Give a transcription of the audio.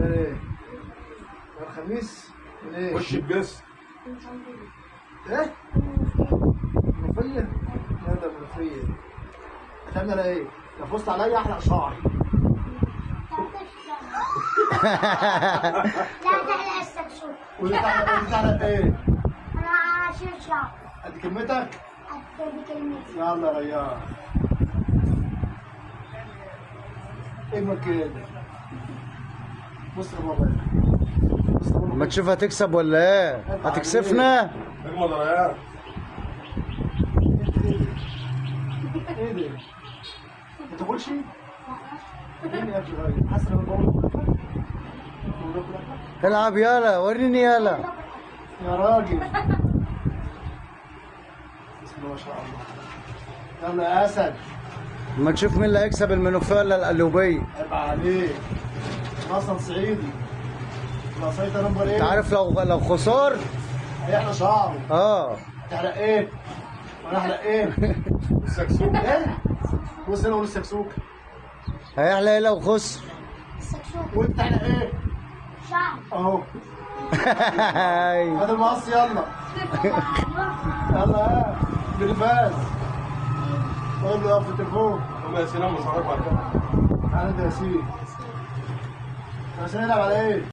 ايه؟ الخميس؟ من ايه؟ وش الجس. ايه؟ منوفية؟ لا ده منوفية. هتعمل على ايه؟ لو فزت عليا احلق شعري. لا تحلق السكسوك. وانت تعلق ايه؟ انا هشيل شعر. قد كلمتك؟ قد كلمتي. يلا يا ريان. ايه مكان؟ بص يا بابا. بص يا بابا. ما تشوف هتكسب ولا ايه؟ هتكسفنا؟ اجمل يا ريان. ايه ده؟ ما تاكلش؟ اديني يا ابني رايح. حاسس ان انا بقول العب يلا، وريني يلا. يا راجل. بسم الله ما شاء الله. يلا يا اسد. ما تشوف مين اللي هيكسب المنوفيه ولا القلوبيه. عيب عليك. أنا اصلا صعيدي. العصاية نمبر ايه؟ انت عارف لو خسار هيحلق شعره. اه تحلق ايه؟ وانا احلق ايه؟ السكسوك. ايه؟ بص هنا قول السكسوك. هيحلق ايه لو خسر؟ السكسوك. وانت تحلق ايه؟ شعر. اهو. هات المقص يلا. يلا ها. بالفاز. قول له في التليفون. هم يا سلام مصاريف على كده. تعالى انت يا سيدي. عشان نلعب على ايه؟